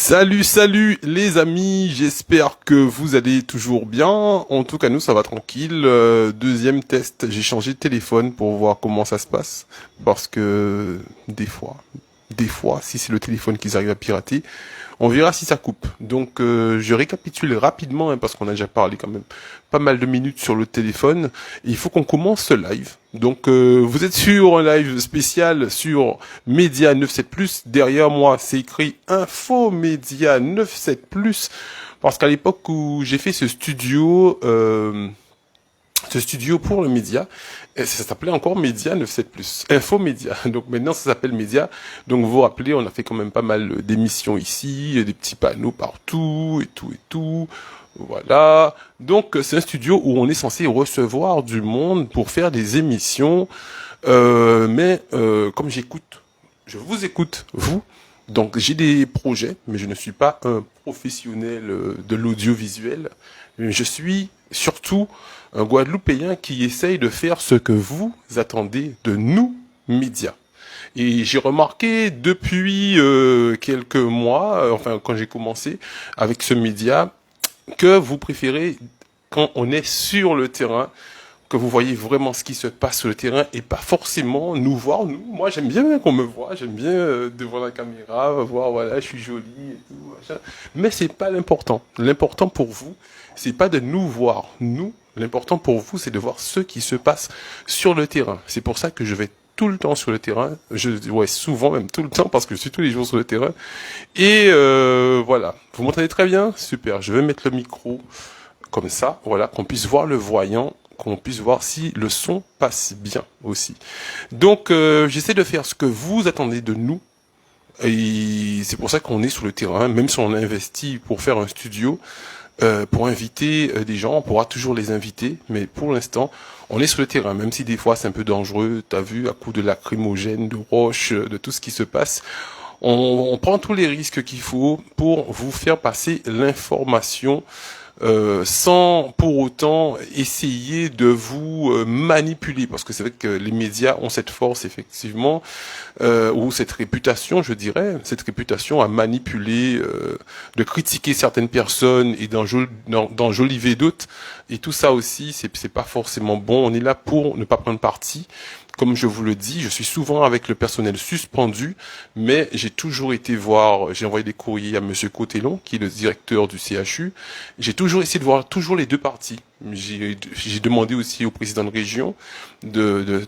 Salut les amis, j'espère que vous allez toujours bien. En tout cas nous ça va tranquille. Deuxième test, j'ai changé de téléphone pour voir comment ça se passe. Parce que des fois, si c'est le téléphone qu'ils arrivent à pirater, on verra si ça coupe. Donc je récapitule rapidement, parce qu'on a déjà parlé quand même pas mal de minutes sur le téléphone. Il faut qu'on commence ce live. Donc vous êtes sur un live spécial sur Média 97+. Derrière moi, c'est écrit Info Média 97+. Parce qu'à l'époque où j'ai fait ce studio pour le média, et ça s'appelait encore Média 97+, Info Média. Donc maintenant ça s'appelle Média. Donc vous vous rappelez, on a fait quand même pas mal d'émissions ici, des petits panneaux partout, et tout. Voilà. Donc c'est un studio où on est censé recevoir du monde pour faire des émissions. Mais comme je vous écoute, vous. Donc j'ai des projets, mais je ne suis pas un professionnel de l'audiovisuel. Je suis surtout un Guadeloupéen qui essaye de faire ce que vous attendez de nous, médias. Et j'ai remarqué depuis quelques mois, enfin quand j'ai commencé avec ce média, que vous préférez quand on est sur le terrain, que vous voyez vraiment ce qui se passe sur le terrain et pas forcément nous voir, nous. Moi, j'aime bien qu'on me voit, j'aime bien devant la caméra, voir, voilà, je suis jolie et tout, machin. Mais c'est pas l'important. L'important pour vous, c'est pas de nous voir, nous. L'important pour vous, c'est de voir ce qui se passe sur le terrain. C'est pour ça que je vais tout le temps sur le terrain. Ouais, souvent même tout le temps parce que je suis tous les jours sur le terrain. Et voilà. Vous m'entendez très bien? Super. Je vais mettre le micro comme ça, voilà, qu'on puisse voir le voyant, qu'on puisse voir si le son passe bien aussi. Donc j'essaie de faire ce que vous attendez de nous. Et c'est pour ça qu'on est sur le terrain, même si on a investi pour faire un studio, pour inviter des gens, on pourra toujours les inviter, mais pour l'instant, on est sur le terrain, même si des fois c'est un peu dangereux, t'as vu, à coup de lacrymogène, de roches, de tout ce qui se passe. On prend tous les risques qu'il faut pour vous faire passer l'information sans pour autant essayer de vous manipuler, parce que c'est vrai que les médias ont cette force effectivement, ou cette réputation, je dirais, cette réputation à manipuler, de critiquer certaines personnes et d'enjoliver d'autres, et tout ça aussi, c'est pas forcément bon. On est là pour ne pas prendre parti. Comme je vous le dis, je suis souvent avec le personnel suspendu, mais j'ai toujours été voir, j'ai envoyé des courriers à Monsieur Cotellon, qui est le directeur du CHU. J'ai toujours essayé de voir toujours les deux parties. J'ai demandé aussi au président de région de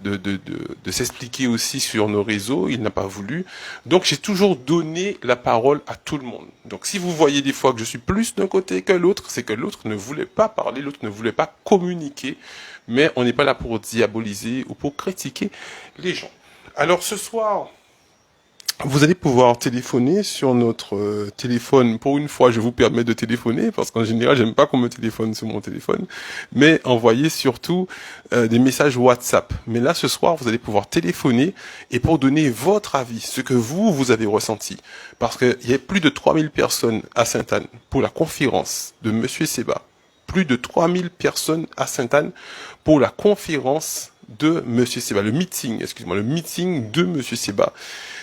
s'expliquer aussi sur nos réseaux. Il n'a pas voulu. Donc j'ai toujours donné la parole à tout le monde. Donc si vous voyez des fois que je suis plus d'un côté que l'autre, c'est que l'autre ne voulait pas parler, l'autre ne voulait pas communiquer. Mais on n'est pas là pour diaboliser ou pour critiquer les gens. Alors ce soir, vous allez pouvoir téléphoner sur notre téléphone. Pour une fois, je vous permets de téléphoner, parce qu'en général, j'aime pas qu'on me téléphone sur mon téléphone. Mais envoyez surtout des messages WhatsApp. Mais là, ce soir, vous allez pouvoir téléphoner et pour donner votre avis, ce que vous avez ressenti. Parce qu'il y a plus de 3000 personnes à Sainte-Anne pour la conférence de Monsieur Seba. Plus de 3000 personnes à Sainte-Anne pour la conférence de Monsieur Seba, le meeting de Monsieur Seba.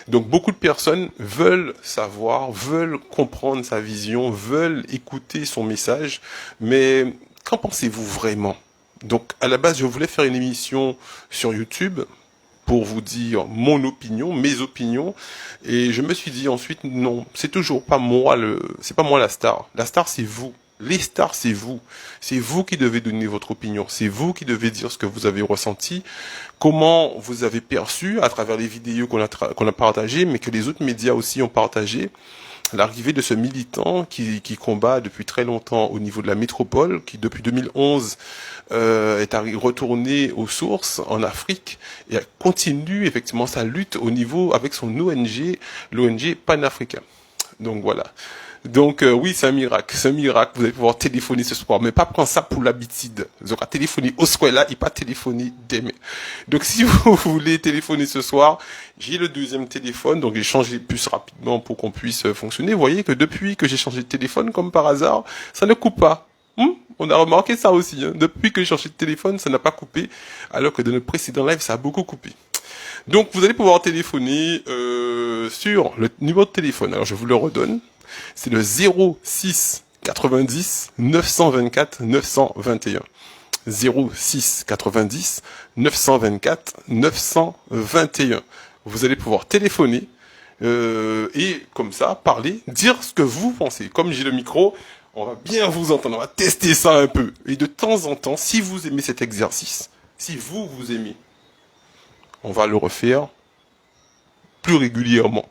Donc beaucoup de personnes veulent savoir, veulent comprendre sa vision, veulent écouter son message, mais qu'en pensez-vous vraiment? Donc à la base, je voulais faire une émission sur YouTube pour vous dire mon opinion, mes opinions, et je me suis dit ensuite non, c'est toujours pas moi c'est pas moi la star. La star c'est vous. Les stars, c'est vous. C'est vous qui devez donner votre opinion. C'est vous qui devez dire ce que vous avez ressenti, comment vous avez perçu à travers les vidéos qu'on a partagées, mais que les autres médias aussi ont partagé. L'arrivée de ce militant qui combat depuis très longtemps au niveau de la métropole, qui depuis 2011 est retourné aux sources en Afrique et continue effectivement sa lutte au niveau avec son ONG, l'ONG panafricain. Donc voilà. Donc oui, c'est un miracle, vous allez pouvoir téléphoner ce soir, mais pas prendre ça pour l'habitude. Vous aurez téléphoné au soir là et pas téléphoner demain. Donc si vous voulez téléphoner ce soir, j'ai le deuxième téléphone, donc j'ai changé les puces rapidement pour qu'on puisse fonctionner. Vous voyez que depuis que j'ai changé de téléphone, comme par hasard, ça ne coupe pas. On a remarqué ça aussi, hein. Depuis que j'ai changé de téléphone, ça n'a pas coupé, alors que dans le précédent live, ça a beaucoup coupé. Donc vous allez pouvoir téléphoner sur le numéro de téléphone. Alors je vous le redonne. C'est le 06 90 924 921. 06 90 924 921. Vous allez pouvoir téléphoner et comme ça parler, dire ce que vous pensez. Comme j'ai le micro, on va bien vous entendre, on va tester ça un peu. Et de temps en temps, si vous aimez cet exercice, si vous aimez, on va le refaire plus régulièrement.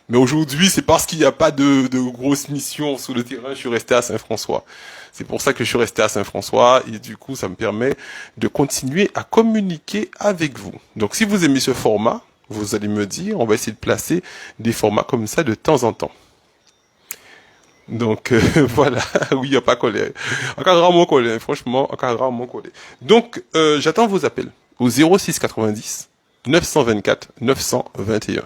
Mais aujourd'hui, c'est parce qu'il n'y a pas de grosses missions sur le terrain, je suis resté à Saint-François. C'est pour ça que je suis resté à Saint-François et du coup, ça me permet de continuer à communiquer avec vous. Donc, si vous aimez ce format, vous allez me dire, on va essayer de placer des formats comme ça de temps en temps. Donc, voilà. Oui, il n'y a pas collé. Encore rarement collé, franchement, encore rarement collé. Donc, j'attends vos appels au 06 90 924 921.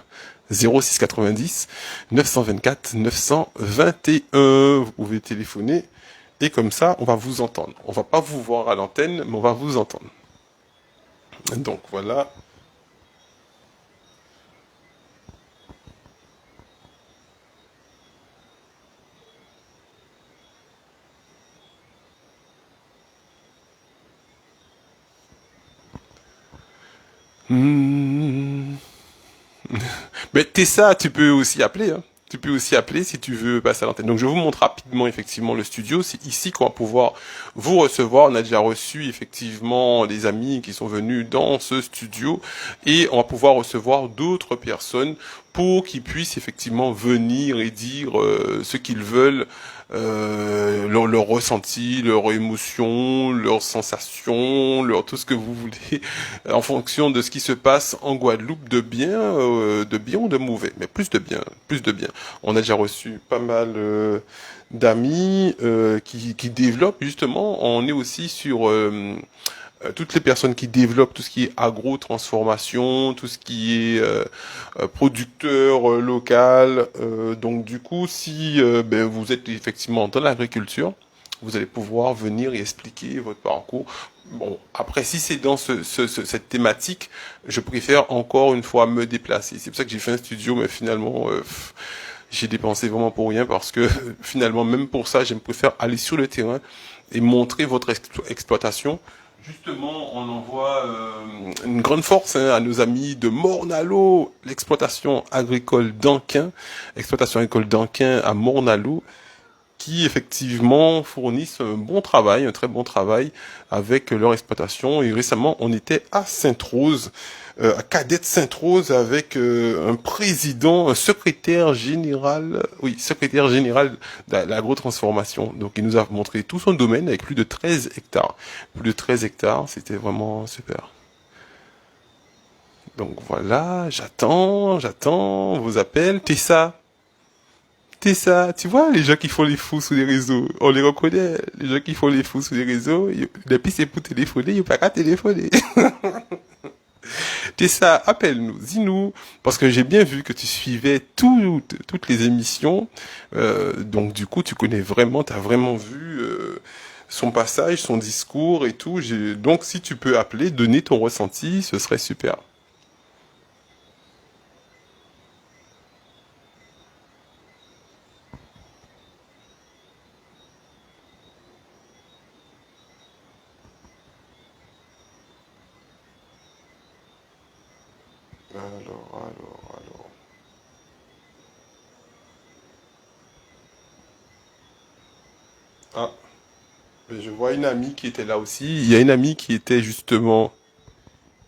06 90 924 921. Vous pouvez téléphoner et comme ça, on va vous entendre. On va pas vous voir à l'antenne, mais on va vous entendre. Donc voilà. Hmm. Mais Tessa, tu peux aussi appeler, hein. Tu peux aussi appeler si tu veux passer à l'antenne. Donc je vous montre rapidement effectivement le studio. C'est ici qu'on va pouvoir vous recevoir. On a déjà reçu effectivement des amis qui sont venus dans ce studio et on va pouvoir recevoir d'autres personnes pour qu'ils puissent effectivement venir et dire ce qu'ils veulent, leur ressenti, leur émotion, leurs sensations, tout ce que vous voulez, en fonction de ce qui se passe en Guadeloupe, de bien ou de mauvais, mais plus de bien, plus de bien. On a déjà reçu pas mal d'amis qui développent justement. On est aussi sur toutes les personnes qui développent tout ce qui est agro-transformation, tout ce qui est producteur local. Donc du coup, si vous êtes effectivement dans l'agriculture, vous allez pouvoir venir et expliquer votre parcours. Bon, après, si c'est dans cette thématique, je préfère encore une fois me déplacer. C'est pour ça que j'ai fait un studio, mais finalement, j'ai dépensé vraiment pour rien parce que finalement, même pour ça, je préfère aller sur le terrain et montrer votre exploitation. Justement, on envoie une grande force à nos amis de Morne-à-l'Eau, l'exploitation agricole d'Anquin, exploitation agricole d'Anquin à Morne-à-l'Eau, qui effectivement fournissent un bon travail, un très bon travail avec leur exploitation. Et récemment, on était à Sainte-Rose, à Cadette Sainte-Rose, avec un président, un secrétaire général de l'agrotransformation. Donc, il nous a montré tout son domaine avec plus de 13 hectares. Plus de 13 hectares, c'était vraiment super. Donc voilà, j'attends vos appels. Tessa, tu vois, les gens qui font les fous sur les réseaux, on les reconnaît. Les gens qui font les fous sur les réseaux, depuis c'est pour téléphoner, il n'y a pas qu'à téléphoner. Tessa, appelle-nous, dis-nous, parce que j'ai bien vu que tu suivais toutes les émissions, donc du coup tu connais vraiment, tu as vraiment vu son passage, son discours et tout. Donc si tu peux appeler, donner ton ressenti, ce serait super. Alors. Ah, mais je vois une amie qui était là aussi. Il y a une amie qui était justement.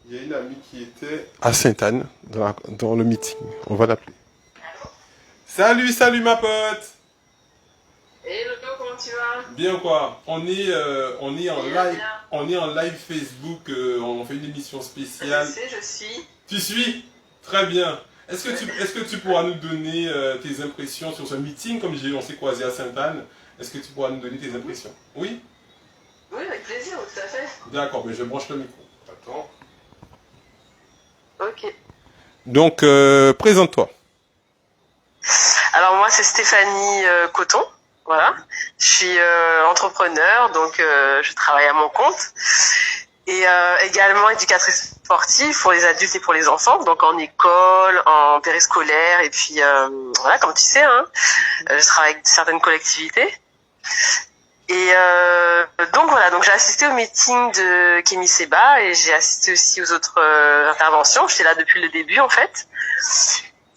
Il y a une amie qui était à Sainte-Anne dans le meeting. On va l'appeler. Salut ma pote. Hey Loto, comment tu vas? Bien quoi. On est en Bien, live, bien. on est en live Facebook. On fait une émission Je spéciale. sais, je suis. Tu suis? Très bien. Est-ce que tu pourras nous donner tes impressions sur ce meeting comme on s'est croisé à Sainte-Anne? Est-ce que tu pourras nous donner tes impressions? Oui? Oui, avec plaisir, tout à fait. D'accord, mais je branche le micro. Attends. Ok. Donc, présente-toi. Alors moi, c'est Stéphanie Coton. Voilà. Je suis entrepreneur, donc je travaille à mon compte. Et également éducatrice sportive pour les adultes et pour les enfants, donc en école, en périscolaire, et puis voilà, comme tu sais, hein, je travaille avec certaines collectivités. Et donc voilà, donc j'ai assisté au meeting de Kémy Séba et j'ai assisté aussi aux autres interventions. J'étais là depuis le début en fait.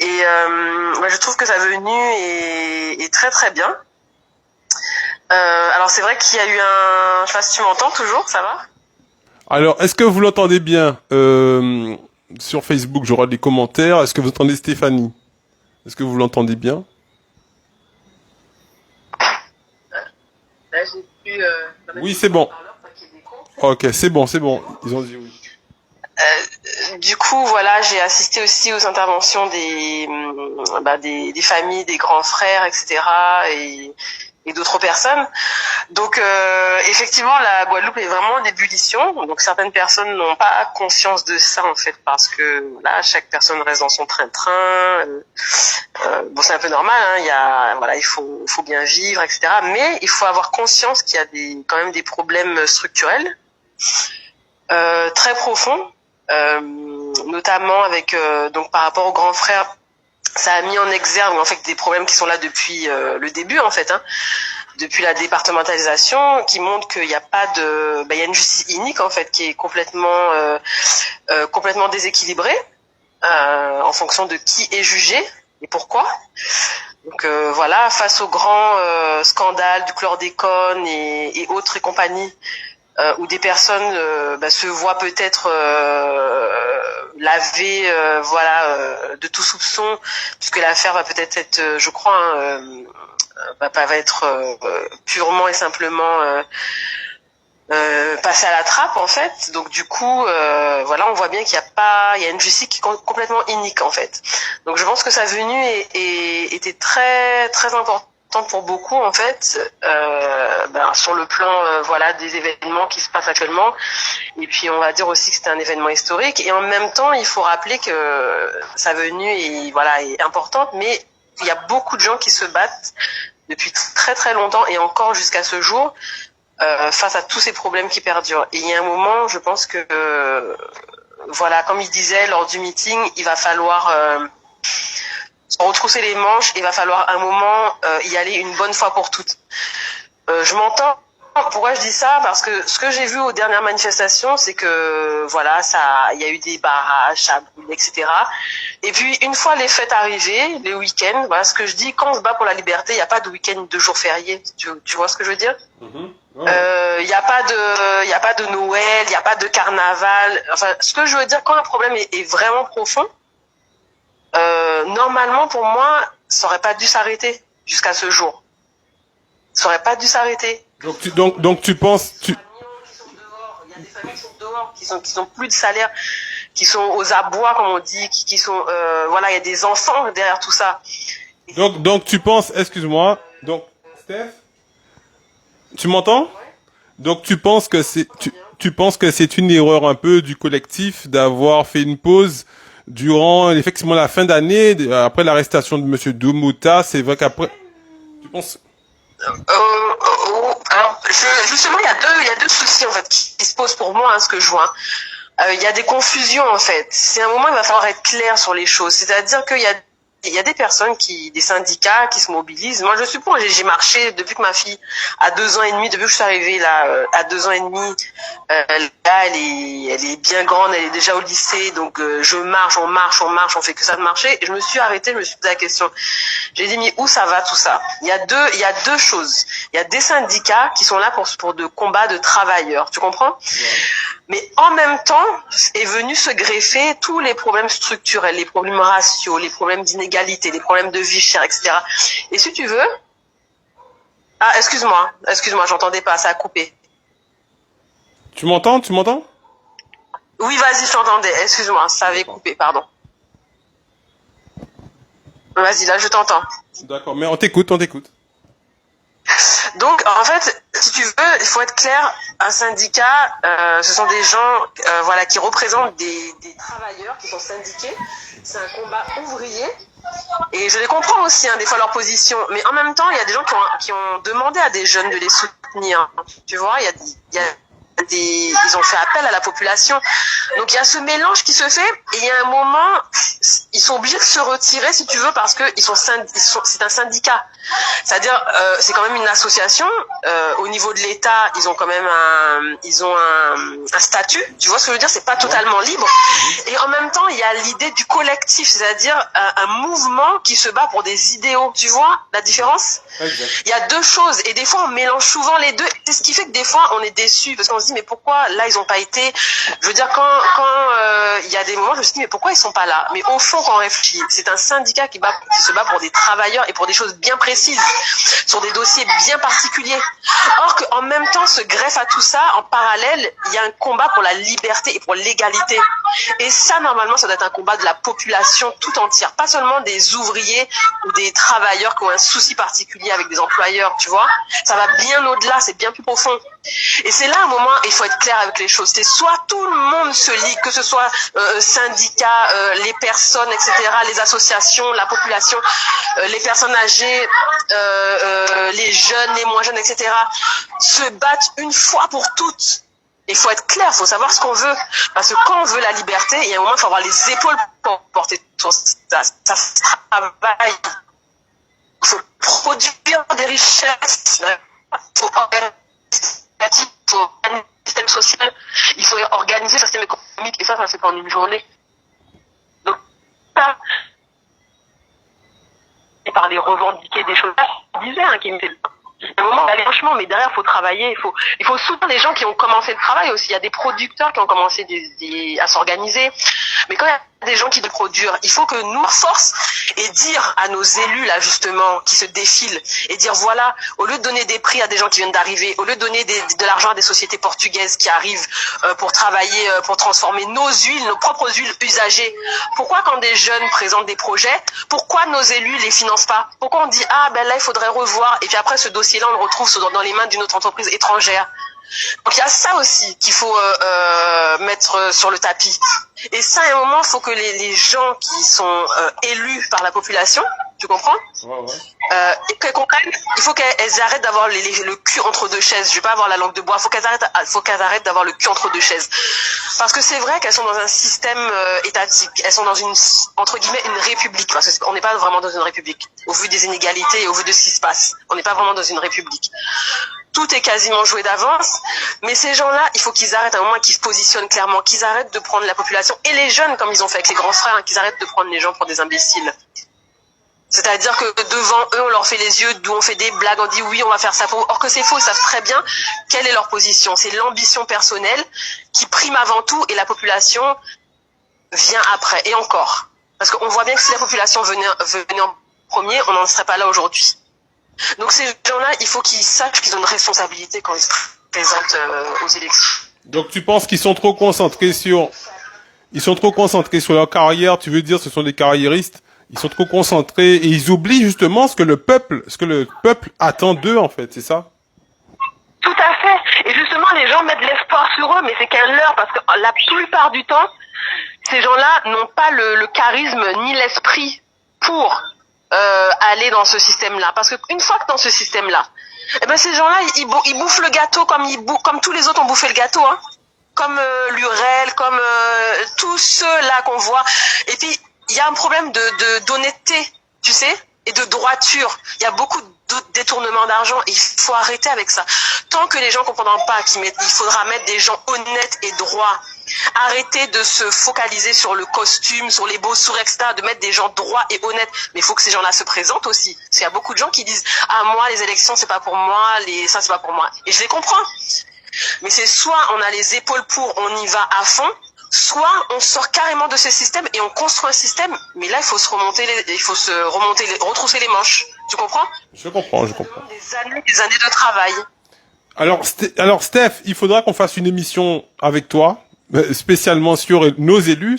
Et je trouve que sa venue est très très bien. Alors c'est vrai qu'il y a eu un... Je sais pas si tu m'entends toujours, ça va? Alors, est-ce que vous l'entendez bien sur Facebook, j'aurai des commentaires. Est-ce que vous entendez Stéphanie? Est-ce que vous l'entendez bien? Là, j'ai pu... Oui, c'est bon. Ok, c'est bon, c'est bon. Ils ont dit oui. Du coup, voilà, j'ai assisté aussi aux interventions des familles, des grands frères, etc. et d'autres personnes. Donc, effectivement, la Guadeloupe est vraiment en ébullition. Donc, certaines personnes n'ont pas conscience de ça, en fait, parce que là, chaque personne reste dans son train-train. Bon, c'est un peu normal, hein. Il faut bien vivre, etc. Mais il faut avoir conscience qu'il y a quand même des problèmes structurels, très profonds. Notamment avec donc par rapport aux grands frères, ça a mis en exergue en fait des problèmes qui sont là depuis le début en fait, hein, depuis la départementalisation, qui montre qu'il n'y a pas de, il y a une justice inique en fait qui est complètement déséquilibrée en fonction de qui est jugé et pourquoi. Donc voilà, face aux grands scandales du chlordécone et autres et compagnie. Où des personnes se voient peut-être lavées de tout soupçon, puisque l'affaire va peut-être être, je crois, va être purement et simplement passée à la trappe en fait. Donc du coup, on voit bien qu'il y a une justice qui est complètement inique en fait. Donc je pense que sa venue était très très importante pour beaucoup en fait, sur le plan des événements qui se passent actuellement, et puis on va dire aussi que c'était un événement historique, et en même temps il faut rappeler que sa venue est importante, mais il y a beaucoup de gens qui se battent depuis très très longtemps et encore jusqu'à ce jour face à tous ces problèmes qui perdurent. Et il y a un moment, je pense que comme il disait lors du meeting, il va falloir se retrousser les manches, il va falloir un moment y aller une bonne fois pour toutes. Je m'entends. Pourquoi je dis ça? Parce que ce que j'ai vu aux dernières manifestations, c'est que il y a eu des barrages, ça brûle, etc. Et puis une fois les fêtes arrivées, les week-ends, ce que je dis, quand on se bat pour la liberté, il n'y a pas de week-end de jours fériés. Tu vois ce que je veux dire? Il n'y a pas de Noël, il n'y a pas de carnaval. Enfin, ce que je veux dire, quand un problème est vraiment profond, normalement pour moi, ça aurait pas dû s'arrêter jusqu'à ce jour. Ça aurait pas dû s'arrêter. Donc tu penses, Il y a des familles qui sont dehors, qui sont plus de salaire, qui sont aux abois comme on dit, qui sont il y a des enfants derrière tout ça. donc tu penses, excuse-moi, donc Steph, tu m'entends? Donc tu penses que tu penses que c'est une erreur un peu du collectif d'avoir fait une pause durant effectivement la fin d'année après l'arrestation de monsieur Domota. C'est vrai qu'après tu penses alors justement il y a deux soucis en fait qui se posent pour moi, hein, ce que je vois. Il y a des confusions en fait. C'est un moment il va falloir être clair sur les choses. C'est-à-dire qu'il y a des personnes des syndicats qui se mobilisent. Moi, je suppose, j'ai marché depuis que ma fille a 2 ans et demi, depuis que je suis arrivée là, à 2 ans et demi, là, elle est bien grande, elle est déjà au lycée, donc je marche, on fait que ça de marcher. Et je me suis arrêtée, je me suis posé la question. J'ai dit, mais où ça va tout ça? Il y a deux choses. Il y a des syndicats qui sont là pour de combats de travailleurs, tu comprends? Ouais. Mais en même temps, est venu se greffer tous les problèmes structurels, les problèmes raciaux, les problèmes d'inégalité, les problèmes de vie chère, etc. Et si tu veux... Ah, excuse-moi, j'entendais pas, ça a coupé. Tu m'entends? Oui, vas-y, je t'entendais, excuse-moi, ça avait coupé, pardon. Vas-y, là, je t'entends. D'accord, mais on t'écoute. Donc, en fait, si tu veux, il faut être clair, un syndicat, ce sont des gens qui représentent des travailleurs qui sont syndiqués. C'est un combat ouvrier. Et je les comprends aussi, hein, des fois, leur position. Mais en même temps, il y a des gens qui ont demandé à des jeunes de les soutenir. Tu vois, il y a ils ont fait appel à la population. Donc il y a ce mélange qui se fait et il y a un moment, ils sont obligés de se retirer si tu veux parce que c'est un syndicat. C'est-à-dire c'est quand même une association. Au niveau de l'État, ils ont quand même un statut. Tu vois ce que je veux dire? C'est pas totalement libre. Et en même temps, il y a l'idée du collectif, c'est-à-dire un mouvement qui se bat pour des idéaux. Tu vois la différence? Il y a deux choses et des fois on mélange souvent les deux. C'est ce qui fait que des fois on est déçu parce qu'on se dit mais pourquoi là ils ont pas été. Je veux dire quand il y a des moments je me suis dit mais pourquoi ils sont pas là. Mais au fond quand on réfléchit, c'est un syndicat qui se bat pour des travailleurs et pour des choses bien précises sur des dossiers bien particuliers. Or qu'en même temps se greffe à tout ça en parallèle il y a un combat pour la liberté et pour l'égalité. Et ça normalement ça doit être un combat de la population tout entière, pas seulement des ouvriers ou des travailleurs qui ont un souci particulier avec des employeurs, tu vois. Ça va bien au-delà, c'est bien plus profond. Et c'est là un moment, il faut être clair avec les choses. C'est soit tout le monde se lie, que ce soit syndicats, les personnes, etc., les associations, la population, les personnes âgées, les jeunes, les moins jeunes, etc., se battent une fois pour toutes. Il faut être clair, il faut savoir ce qu'on veut. Parce que quand on veut la liberté, il y a un moment, il faut avoir les épaules pour porter ça travaille. Il faut produire des richesses, il faut organiser un système social, il faut organiser un système économique, et ça se fait pas en une journée. Donc, ça, et par les revendiquer des choses, je disais, qui me fait un moment d'aller franchement, mais derrière, il faut travailler, il faut soutenir les gens qui ont commencé le travail aussi. Il y a des producteurs qui ont commencé à s'organiser. Mais quand il y a des gens qui doivent produire, il faut que nous, on force et dire à nos élus, là, justement, qui se défilent, et dire, voilà, au lieu de donner des prix à des gens qui viennent d'arriver, au lieu de donner de l'argent à des sociétés portugaises qui arrivent pour travailler, pour transformer nos huiles, nos propres huiles usagées, pourquoi quand des jeunes présentent des projets, pourquoi nos élus les financent pas? Pourquoi on dit, ah, ben là, il faudrait revoir, et puis après, ce dossier-là, on le retrouve dans les mains d'une autre entreprise étrangère? Donc il y a ça aussi qu'il faut mettre sur le tapis. Et ça, à un moment, il faut que les gens qui sont élus par la population, tu comprends? Qu'elles comprennent, il faut qu'elles arrêtent d'avoir le cul entre deux chaises. Je vais pas avoir la langue de bois. Il faut qu'elles arrêtent d'avoir le cul entre deux chaises. Parce que c'est vrai qu'elles sont dans un système étatique. Elles sont dans entre guillemets, une république. Parce qu'on n'est pas vraiment dans une république. Au vu des inégalités et au vu de ce qui se passe. On n'est pas vraiment dans une république. Tout est quasiment joué d'avance, mais ces gens-là, il faut qu'ils arrêtent à un moment, qu'ils se positionnent clairement, qu'ils arrêtent de prendre la population, et les jeunes, comme ils ont fait avec les grands frères, qu'ils arrêtent de prendre les gens pour des imbéciles. C'est-à-dire que devant eux, on leur fait les yeux, d'où on fait des blagues, on dit oui, on va faire ça pour eux. Or que c'est faux, ils savent très bien quelle est leur position. C'est l'ambition personnelle qui prime avant tout, et la population vient après, et encore. Parce qu'on voit bien que si la population venait en premier, on n'en serait pas là aujourd'hui. Donc ces gens-là, il faut qu'ils sachent qu'ils ont une responsabilité quand ils se présentent aux élections. Donc tu penses qu'ils sont trop concentrés sur leur carrière, tu veux dire ce sont des carriéristes, ils sont trop concentrés et ils oublient justement ce que le peuple attend d'eux en fait, c'est ça? Tout à fait. Et justement, les gens mettent de l'espoir sur eux, mais c'est qu'un leurre parce que la plupart du temps, ces gens-là n'ont pas le charisme ni l'esprit pour aller dans ce système-là. Parce que une fois que dans ce système-là, eh ben ces gens-là, ils bouffent le gâteau comme tous les autres ont bouffé le gâteau, hein. Comme Lurel, comme tous ceux-là qu'on voit. Et puis, il y a un problème d'honnêteté, tu sais, et de droiture. Il y a beaucoup de détournement d'argent. Il faut arrêter avec ça. Tant que les gens comprendront pas il faudra mettre des gens honnêtes et droits. Arrêter de se focaliser sur le costume, sur les beaux sourires, etc. De mettre des gens droits et honnêtes. Mais il faut que ces gens-là se présentent aussi. Parce qu'il y a beaucoup de gens qui disent « Ah, moi, les élections, c'est pas pour moi. Ça, c'est pas pour moi. » Et je les comprends. Mais c'est soit on a les épaules pour, on y va à fond, soit on sort carrément de ce système et on construit un système. Mais là, il faut retrousser les manches. Tu comprends? Je comprends. Des années de travail. Alors Steph, il faudra qu'on fasse une émission avec toi, spécialement sur nos élus.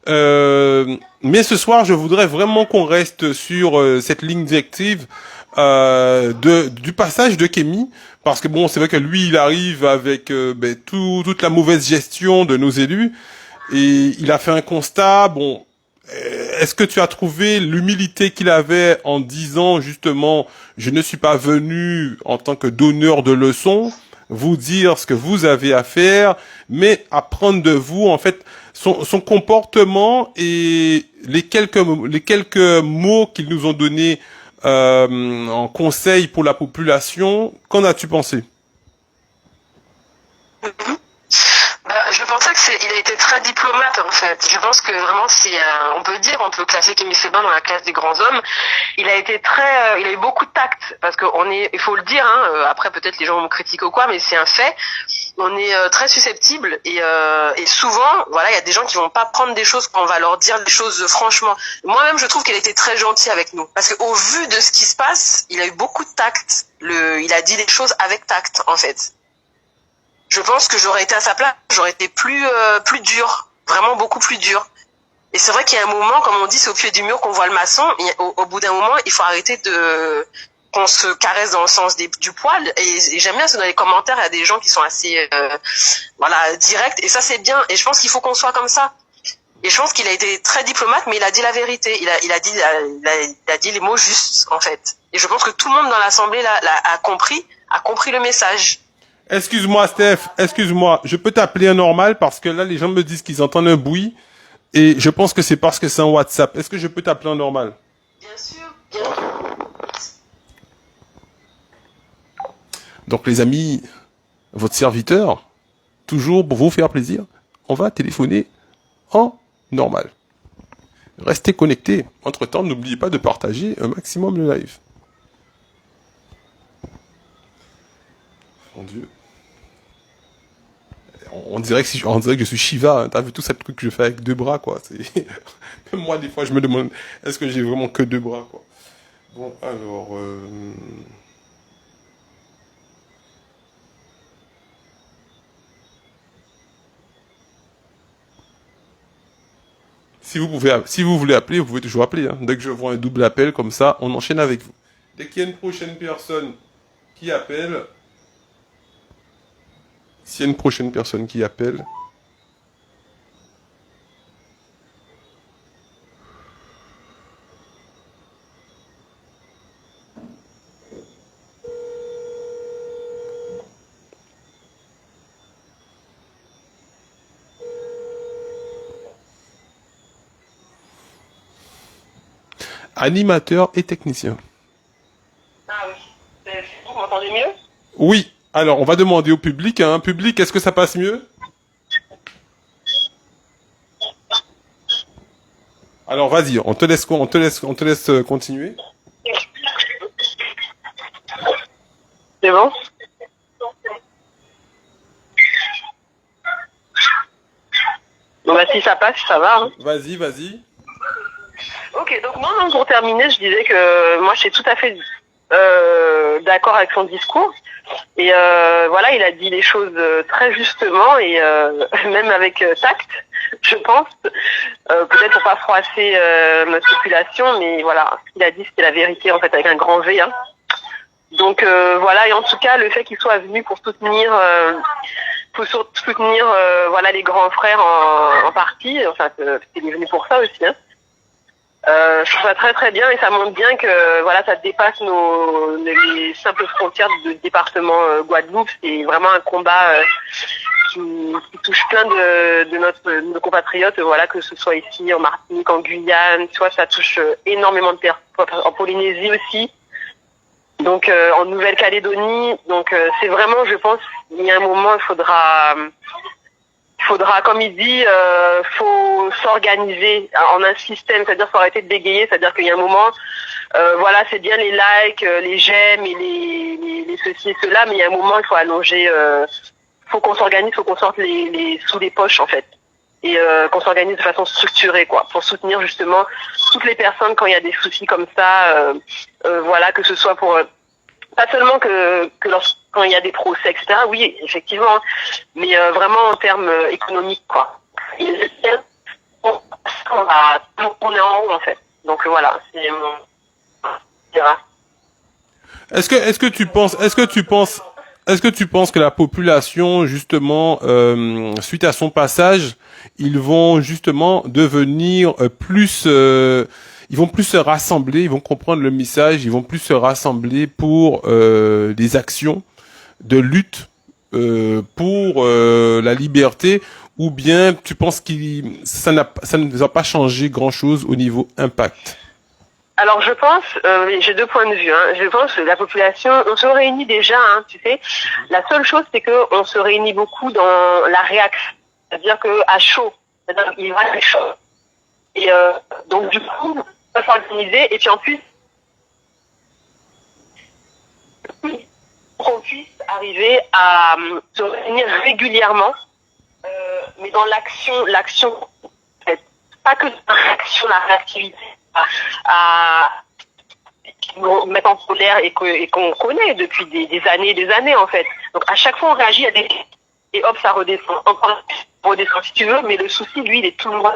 Mais ce soir, je voudrais vraiment qu'on reste sur cette ligne directive du passage de Kémy, parce que bon, c'est vrai que lui, il arrive avec toute la mauvaise gestion de nos élus, et il a fait un constat. Bon, est-ce que tu as trouvé l'humilité qu'il avait en disant justement, je ne suis pas venu en tant que donneur de leçons, vous dire ce que vous avez à faire, mais apprendre de vous, en fait, son comportement et les quelques mots qu'ils nous ont donnés en conseil pour la population. Qu'en as-tu pensé? Je pensais il a été très diplomate en fait. Je pense que vraiment on peut classer Kémy Séban dans la classe des grands hommes. Il a eu beaucoup de tact parce il faut le dire, hein, après peut-être les gens vont me critiquer ou quoi, mais c'est un fait. On est très susceptible et souvent, voilà, il y a des gens qui vont pas prendre des choses quand on va leur dire des choses franchement. Moi-même, je trouve qu'il a été très gentil avec nous parce qu'au vu de ce qui se passe, il a eu beaucoup de tact. Il a dit les choses avec tact en fait. Je pense que j'aurais été à sa place, j'aurais été plus dur, vraiment beaucoup plus dur. Et c'est vrai qu'il y a un moment, comme on dit, c'est au pied du mur qu'on voit le maçon. Au bout d'un moment, il faut arrêter qu'on se caresse dans le sens du poil. Et j'aime bien, c'est dans les commentaires, il y a des gens qui sont assez directs. Et ça, c'est bien. Et je pense qu'il faut qu'on soit comme ça. Et je pense qu'il a été très diplomate, mais il a dit la vérité. Il a dit les mots justes, en fait. Et je pense que tout le monde dans l'Assemblée a compris le message. Excuse-moi, Steph, excuse-moi. Je peux t'appeler un normal parce que là, les gens me disent qu'ils entendent un bruit et je pense que c'est parce que c'est un WhatsApp. Est-ce que je peux t'appeler en normal? Bien sûr, bien sûr. Donc, les amis, votre serviteur, toujours pour vous faire plaisir, on va téléphoner en normal. Restez connectés. Entre-temps, n'oubliez pas de partager un maximum le live. Mon Dieu. On dirait que je suis Shiva. Hein. T'as vu tout ce truc que je fais avec 2 bras, quoi. Même moi, des fois, je me demande, est-ce que j'ai vraiment que 2 bras, quoi. Bon, alors... Si vous voulez appeler, vous pouvez toujours appeler. Hein. Dès que je vois un double appel comme ça, on enchaîne avec vous. Dès qu'il y a une prochaine personne qui appelle, s'il y a une prochaine personne qui appelle, animateur et technicien. Ah oui. Vous m'entendez mieux? Oui. Alors, on va demander au public. Hein. Public, est-ce que ça passe mieux? Alors, vas-y, on te laisse continuer. C'est bon? Bon bah si ça passe, ça va. Hein. Vas-y. Ok, donc non, pour terminer, je disais que moi je suis tout à fait d'accord avec son discours. Et voilà, il a dit les choses très justement et même avec tact, je pense. Peut-être pour pas froisser notre population, mais voilà, ce qu'il a dit c'était la vérité en fait avec un grand V. Hein. Donc voilà, et en tout cas le fait qu'il soit venu pour soutenir voilà les grands frères en partie, enfin il est venu pour ça aussi. Hein. Je trouve ça très très bien et ça montre bien que voilà ça dépasse les simples frontières du département Guadeloupe. C'est vraiment un combat qui touche plein de nos compatriotes, voilà, que ce soit ici en Martinique, en Guyane, tu vois, ça touche énormément de personnes, en Polynésie aussi, donc en Nouvelle-Calédonie. Donc c'est vraiment, je pense, il y a un moment il faudra, comme il dit, faut s'organiser en un système, c'est-à-dire faut arrêter de bégayer, c'est-à-dire qu'il y a un moment, voilà, c'est bien les likes, les j'aime et les ceci et cela, mais il y a un moment, il faut allonger, faut qu'on s'organise, faut qu'on sorte les sous les poches en fait, et qu'on s'organise de façon structurée, quoi, pour soutenir justement toutes les personnes quand il y a des soucis comme ça, voilà, que ce soit pour pas seulement quand il y a des procès, etc. Oui, effectivement, mais vraiment en termes économiques, quoi. On est en haut, en fait. Donc voilà, c'est mon... Est-ce que tu penses que la population, justement, suite à son passage, ils vont justement devenir ils vont plus se rassembler, ils vont comprendre le message, ils vont plus se rassembler pour des actions de lutte pour la liberté, ou bien tu penses ça ne va pas changer grand-chose au niveau impact? Alors je pense, j'ai 2 points de vue. Hein. Je pense que la population, on se réunit déjà, hein, tu sais. La seule chose, c'est que on se réunit beaucoup dans la réaction, c'est-à-dire que à chaud, c'est-à-dire qu'il va être chaud. Et donc du coup, on va s'organiser et puis en plus, qu'on puisse arriver à se réunir régulièrement, mais dans l'action, pas que dans l'action, la réactivité. Qui nous mettent en colère et qu'on connaît depuis des années en fait. Donc à chaque fois on réagit à et hop ça redescend, encore redescend si tu veux, mais le souci lui il est toujours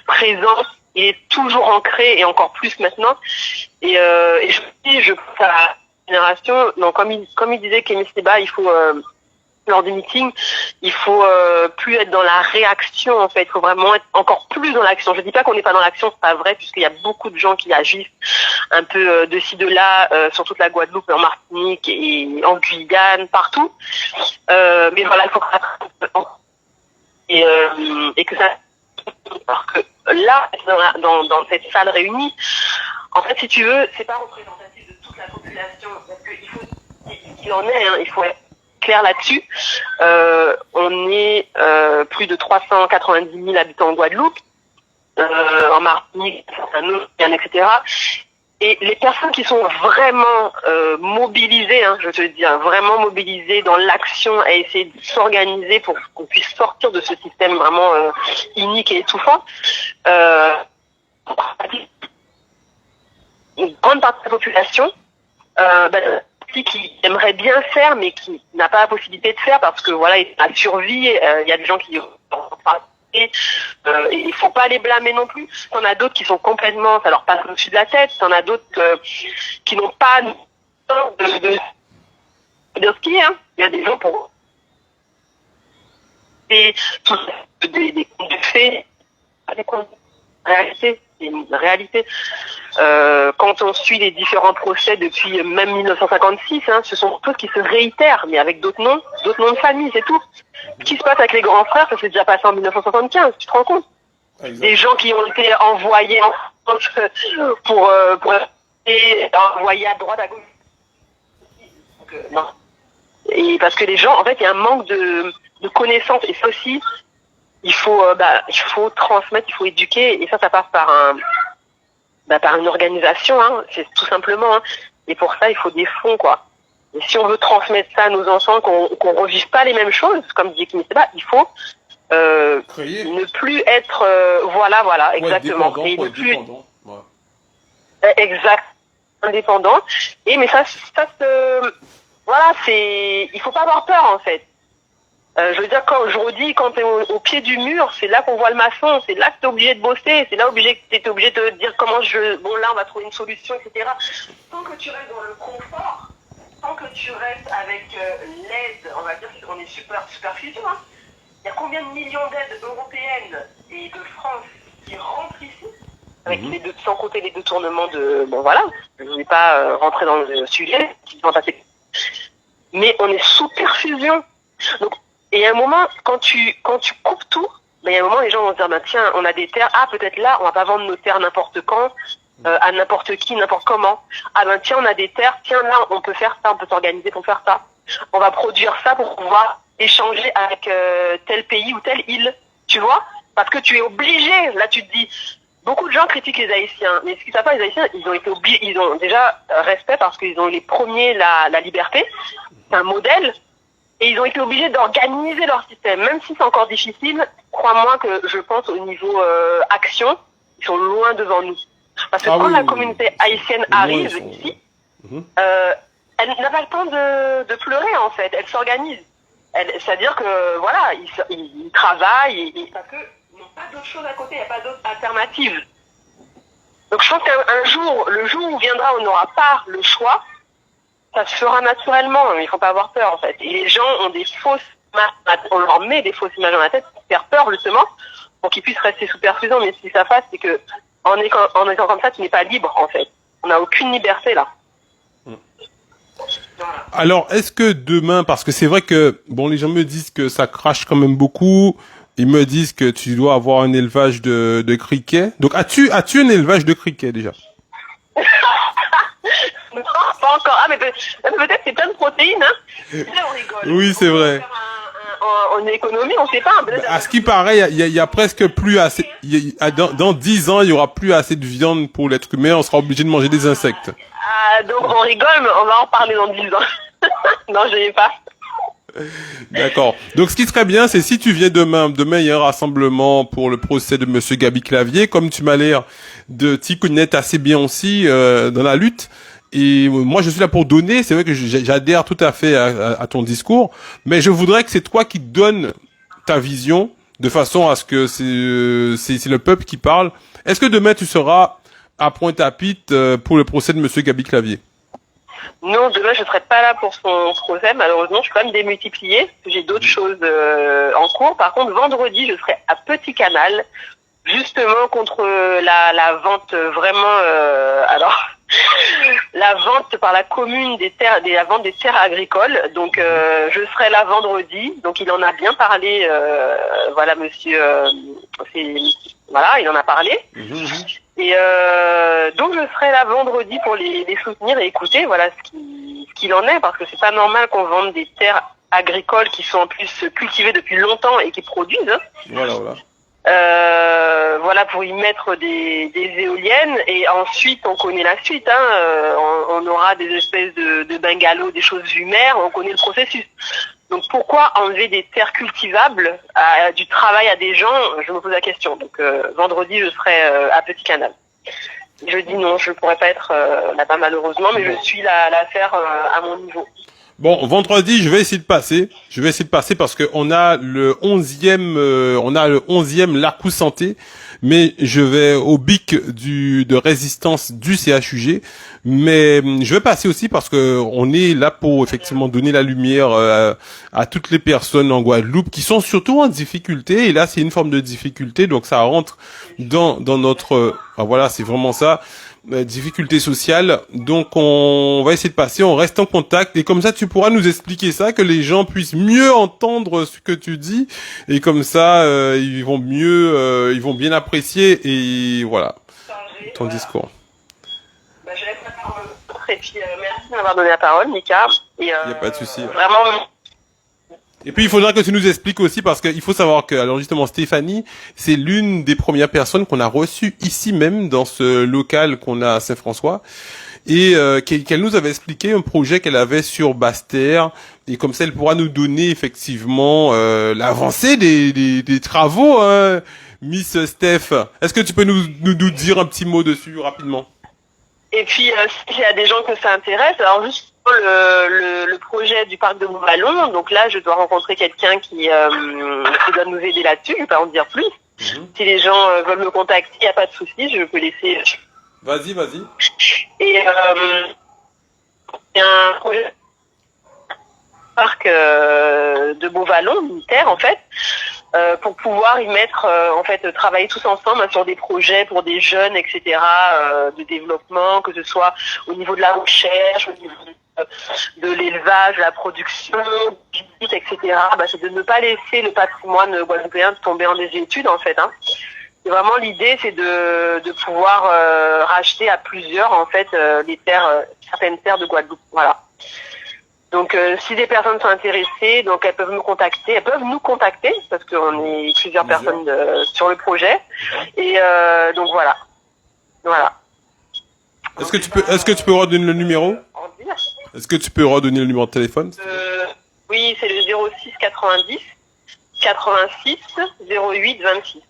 présent, il est toujours ancré et encore plus maintenant. Et je pense à la génération, donc comme il disait Kémy Séba, il faut lors du meeting, il faut plus être dans la réaction en fait, il faut vraiment être encore plus dans l'action. Je dis pas qu'on n'est pas dans l'action, c'est pas vrai puisqu'il y a beaucoup de gens qui agissent un peu de ci de là sur toute la Guadeloupe, en Martinique et en Guyane, partout. Mais voilà, il faut et que ça, parce que là dans cette salle réunie, en fait si tu veux, c'est pas représentatif de toute la population parce qu'il faut qu'il en est, hein, il faut être clair là-dessus. On est plus de 390 000 habitants en Guadeloupe, en Martinique, etc. Et les personnes qui sont vraiment mobilisées, hein, je te dis, vraiment mobilisées dans l'action, à essayer de s'organiser pour qu'on puisse sortir de ce système vraiment inique et étouffant, une grande partie de la population, qui aimerait bien faire mais qui n'a pas la possibilité de faire parce que voilà, il y a la survie, il y a des gens qui il faut pas les blâmer non plus. Il y en a d'autres qui sont complètement, ça leur passe au-dessus de la tête. Il y en a d'autres qui n'ont pas de skier, hein. Il y a des gens pour des contes de fées, des contes c'est une réalité. Quand on suit les différents procès depuis même 1956, hein, ce sont choses qui se réitèrent, mais avec d'autres noms de famille, c'est tout. Ce qui se passe avec les grands frères, ça s'est déjà passé en 1975, tu te rends compte? Exactement. Des gens qui ont été envoyés en France pour être envoyés à droite, à gauche. Donc, non. Et parce que les gens, en fait, il y a un manque de connaissances, et ça aussi, il faut transmettre, il faut éduquer, et ça passe par par une organisation, hein, c'est tout simplement, hein. Et pour ça, il faut des fonds, quoi. Et si on veut transmettre ça à nos enfants, qu'on revive pas les mêmes choses, comme dit Kémy Séba, il faut ne plus être, voilà, exactement, et ne plus exact, indépendant. Et mais ça voilà, il faut pas avoir peur en fait. Je veux dire, quand je redis, quand t'es au pied du mur, c'est là qu'on voit le maçon, c'est là que t'es obligé de bosser, c'est là que t'es obligé de dire comment là on va trouver une solution, etc. Tant que tu restes dans le confort, tant que tu restes avec l'aide, on va dire qu'on est superficiel, hein. Il y a combien de millions d'aides européennes et de France qui rentrent ici, avec sans compter les détournements je ne vais pas rentrer dans le sujet, qui vont passer. Mais on est sous perfusion. Donc, et à un moment, quand tu coupes tout, il y a un moment, les gens vont se dire, tiens, on a des terres, peut-être là, on va pas vendre nos terres n'importe quand, à n'importe qui, n'importe comment. Tiens, on a des terres, tiens, là, on peut faire ça, on peut s'organiser pour faire ça. On va produire ça pour pouvoir échanger avec tel pays ou telle île, tu vois? Parce que tu es obligé, là, tu te dis, beaucoup de gens critiquent les Haïtiens, mais ce qu'ils savent pas, les Haïtiens, ils ont été obligés, ils ont déjà respect parce qu'ils ont les premiers la liberté, c'est un modèle. Et ils ont été obligés d'organiser leur système. Même si c'est encore difficile, crois-moi que je pense au niveau action, ils sont loin devant nous. Parce que quand la communauté haïtienne arrive ici, elle n'a pas le temps de pleurer en fait. Elle s'organise. C'est-à-dire que voilà, ils travaillent et parce que ils n'ont pas d'autre chose à côté, il n'y a pas d'autre alternative. Donc je pense qu'un jour, le jour où viendra, on n'aura pas le choix. Ça se fera naturellement, il faut pas avoir peur en fait. Et les gens ont des fausses images, on leur met des fausses images dans la tête pour faire peur justement, pour qu'ils puissent rester sous perfusion. Mais ce qu'ils savent pas, c'est que en étant comme ça, tu n'es pas libre en fait. On n'a aucune liberté là. Alors, est-ce que demain, parce que c'est vrai que, bon, les gens me disent que ça crache quand même beaucoup, ils me disent que tu dois avoir un élevage de criquets. Donc, as-tu un élevage de criquets déjà? Non, pas encore. Ah, mais peut-être c'est plein de protéines, hein. Là, on rigole. Oui, c'est vrai. En économie, on sait pas. À ce qui paraît, il y a presque plus assez. Dans 10 ans, il y aura plus assez de viande pour l'être humain. On sera obligé de manger des insectes. Ah, donc on rigole, mais on va en parler dans 10 ans. Non, je n'ai pas. D'accord. Donc, ce qui serait bien, c'est si tu viens demain. Demain, il y a un rassemblement pour le procès de Monsieur Gabi Clavier. Comme tu m'as l'air de t'y connaître assez bien aussi dans la lutte. Et moi, je suis là pour donner. C'est vrai que j'adhère tout à fait à ton discours, mais je voudrais que c'est toi qui donnes ta vision de façon à ce que c'est le peuple qui parle. Est-ce que demain tu seras à Pointe-à-Pitre pour le procès de Monsieur Gabi Clavier? Non, demain je serai pas là pour son procès. Malheureusement, je suis quand même démultipliée. J'ai d'autres choses en cours. Par contre, vendredi, je serai à Petit Canal, justement contre la vente vraiment. Alors. La vente par la commune des terres, la vente des terres agricoles. Donc, je serai là vendredi. Donc, il en a bien parlé. Voilà, monsieur. Voilà, il en a parlé. Et donc, je serai là vendredi pour les soutenir et écouter. Voilà ce qu'il en est, parce que c'est pas normal qu'on vende des terres agricoles qui sont en plus cultivées depuis longtemps et qui produisent. Hein. Voilà. Voilà, pour y mettre des éoliennes, et ensuite on connaît la suite, hein. On aura des espèces de bungalows, des choses vumaires, on connaît le processus. Donc pourquoi enlever des terres cultivables du travail à des gens? Je me pose la question. Donc vendredi je serai à Petit Canal. Je dis non, je ne pourrais pas être là-bas malheureusement, mais je suis là à faire à mon niveau. Bon, vendredi, je vais essayer de passer. Je vais essayer de passer parce que on a le 11e Lacou Santé, mais je vais au BIC de résistance du CHUG. Mais je vais passer aussi parce que on est là pour effectivement donner la lumière à toutes les personnes en Guadeloupe qui sont surtout en difficulté. Et là, c'est une forme de difficulté, donc ça rentre dans notre. Voilà, c'est vraiment ça. Difficultés sociales. Donc on va essayer de passer, on reste en contact et comme ça tu pourras nous expliquer ça, que les gens puissent mieux entendre ce que tu dis et comme ça ils vont bien apprécier et voilà ton discours. Bah, je laisse la parole et puis merci de m'avoir donné la parole, Mika. Il n'y a pas de souci. Vraiment. Et puis il faudra que tu nous expliques aussi parce qu'il faut savoir que alors justement Stéphanie, c'est l'une des premières personnes qu'on a reçues ici même dans ce local qu'on a à Saint-François et qu'elle nous avait expliqué un projet qu'elle avait sur Basse-Terre et comme ça elle pourra nous donner effectivement l'avancée des travaux. Hein, Miss Steph, est-ce que tu peux nous dire un petit mot dessus rapidement? Et puis, s'il y a des gens que ça intéresse, alors juste le projet du parc de Beauvallon, donc là, je dois rencontrer quelqu'un qui doit nous aider là-dessus, je ne vais pas en dire plus. Si les gens veulent me contacter, il n'y a pas de souci, je peux laisser... Vas-y. Et il y a un projet parc de Beauvallon, militaire en fait, pour pouvoir y mettre, en fait, travailler tous ensemble sur des projets pour des jeunes, etc., de développement, que ce soit au niveau de la recherche, au niveau de l'élevage, de la production, etc. Bah, c'est de ne pas laisser le patrimoine guadeloupéen tomber en désuétude, en fait. Hein. Et vraiment, l'idée, c'est de pouvoir racheter à plusieurs, en fait, les terres, certaines terres de Guadeloupe. Voilà. Donc, si des personnes sont intéressées, donc elles peuvent nous contacter, parce qu'on est plusieurs personnes sur le projet. Et donc voilà. Est-ce que tu peux redonner le numéro? Est-ce que tu peux redonner le numéro de téléphone? Oui, c'est le 06 90 86 08 26.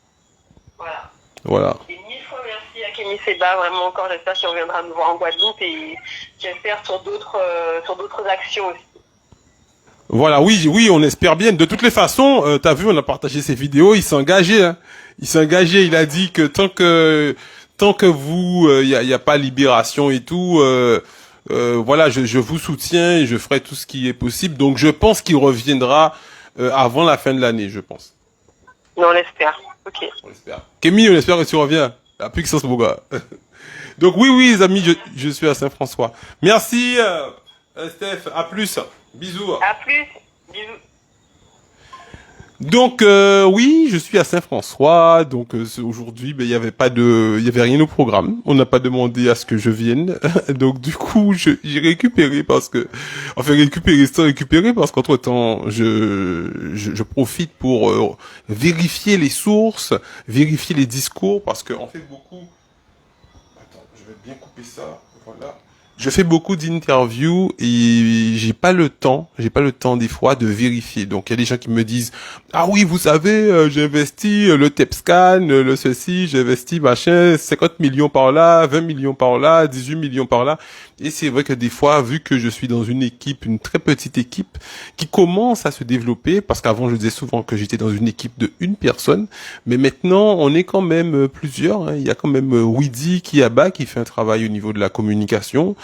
Voilà. Et mille fois merci à Kémy Seba, vraiment encore, j'espère qu'il reviendra nous voir en Guadeloupe et j'espère sur d'autres actions aussi. Voilà, oui, on espère bien. De toutes les façons, t'as vu, on a partagé ses vidéos, il s'est engagé, hein. Il a dit que tant que vous, y a pas libération et tout, voilà, je vous soutiens et je ferai tout ce qui est possible. Donc je pense qu'il reviendra avant la fin de l'année, je pense. On l'espère. Ok. On l'espère. Kémy, on espère que tu reviens. La puissance, mon gars. Donc oui, les amis, je suis à Saint-François. Merci Steph, à plus. Bisous. À plus. Bisous. Donc oui, je suis à Saint-François. Donc aujourd'hui, ben, il y avait rien au programme. On n'a pas demandé à ce que je vienne. Donc du coup, j'ai récupéré parce que, enfin récupéré sans récupérer parce qu'entre temps, je profite pour vérifier les sources, vérifier les discours parce qu'on fait beaucoup. Attends, je vais bien couper ça. Voilà. Je fais beaucoup d'interviews et j'ai pas le temps des fois de vérifier. Donc il y a des gens qui me disent ah oui vous savez j'ai investi le TEPSCAN, le ceci, j'ai investi machin 50 millions par là, 20 millions par là, 18 millions par là. Et c'est vrai que des fois vu que je suis dans une équipe, une très petite équipe qui commence à se développer parce qu'avant je disais souvent que j'étais dans une équipe de une personne, mais maintenant on est quand même plusieurs. Hein. Il y a quand même Widi qui est bas qui fait un travail au niveau de la communication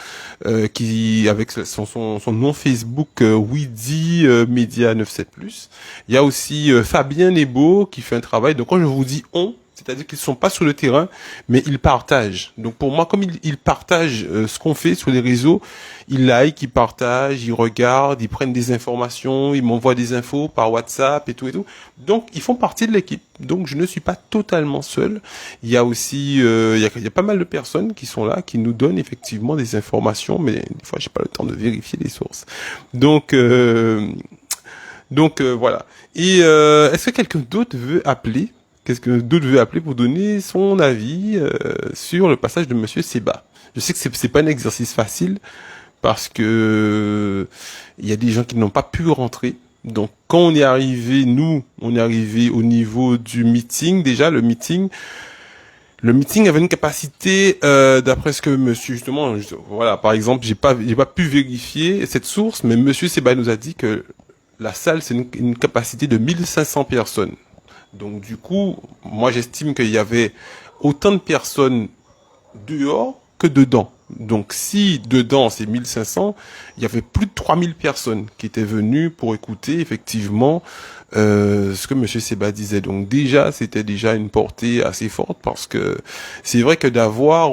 qui avec son nom Facebook Widi Media 97+. Il y a aussi Fabien Nebo qui fait un travail. Donc quand je vous dis on, c'est-à-dire qu'ils ne sont pas sur le terrain, mais ils partagent. Donc pour moi, comme ils partagent ce qu'on fait sur les réseaux, ils like, ils partagent, ils regardent, ils prennent des informations, ils m'envoient des infos par WhatsApp et tout et tout. Donc ils font partie de l'équipe. Donc je ne suis pas totalement seul. Il y a aussi, il y a pas mal de personnes qui sont là, qui nous donnent effectivement des informations, mais des fois j'ai pas le temps de vérifier les sources. Donc voilà. Et est-ce que quelqu'un d'autre veut appeler? Qu'est-ce que d'autre veut appeler pour donner son avis sur le passage de Monsieur Seba? Je sais que c'est pas un exercice facile parce que il y a des gens qui n'ont pas pu rentrer. Donc quand on est arrivé, nous, on est arrivé au niveau du meeting. Déjà le meeting avait une capacité, d'après ce que Monsieur justement, voilà, par exemple, j'ai pas pu vérifier cette source, mais Monsieur Seba nous a dit que la salle c'est une capacité de 1500 personnes. Donc du coup, moi j'estime qu'il y avait autant de personnes dehors que dedans. Donc si dedans c'est 1500, il y avait plus de 3000 personnes qui étaient venues pour écouter effectivement ce que Monsieur Seba disait. Donc déjà c'était déjà une portée assez forte parce que c'est vrai que d'avoir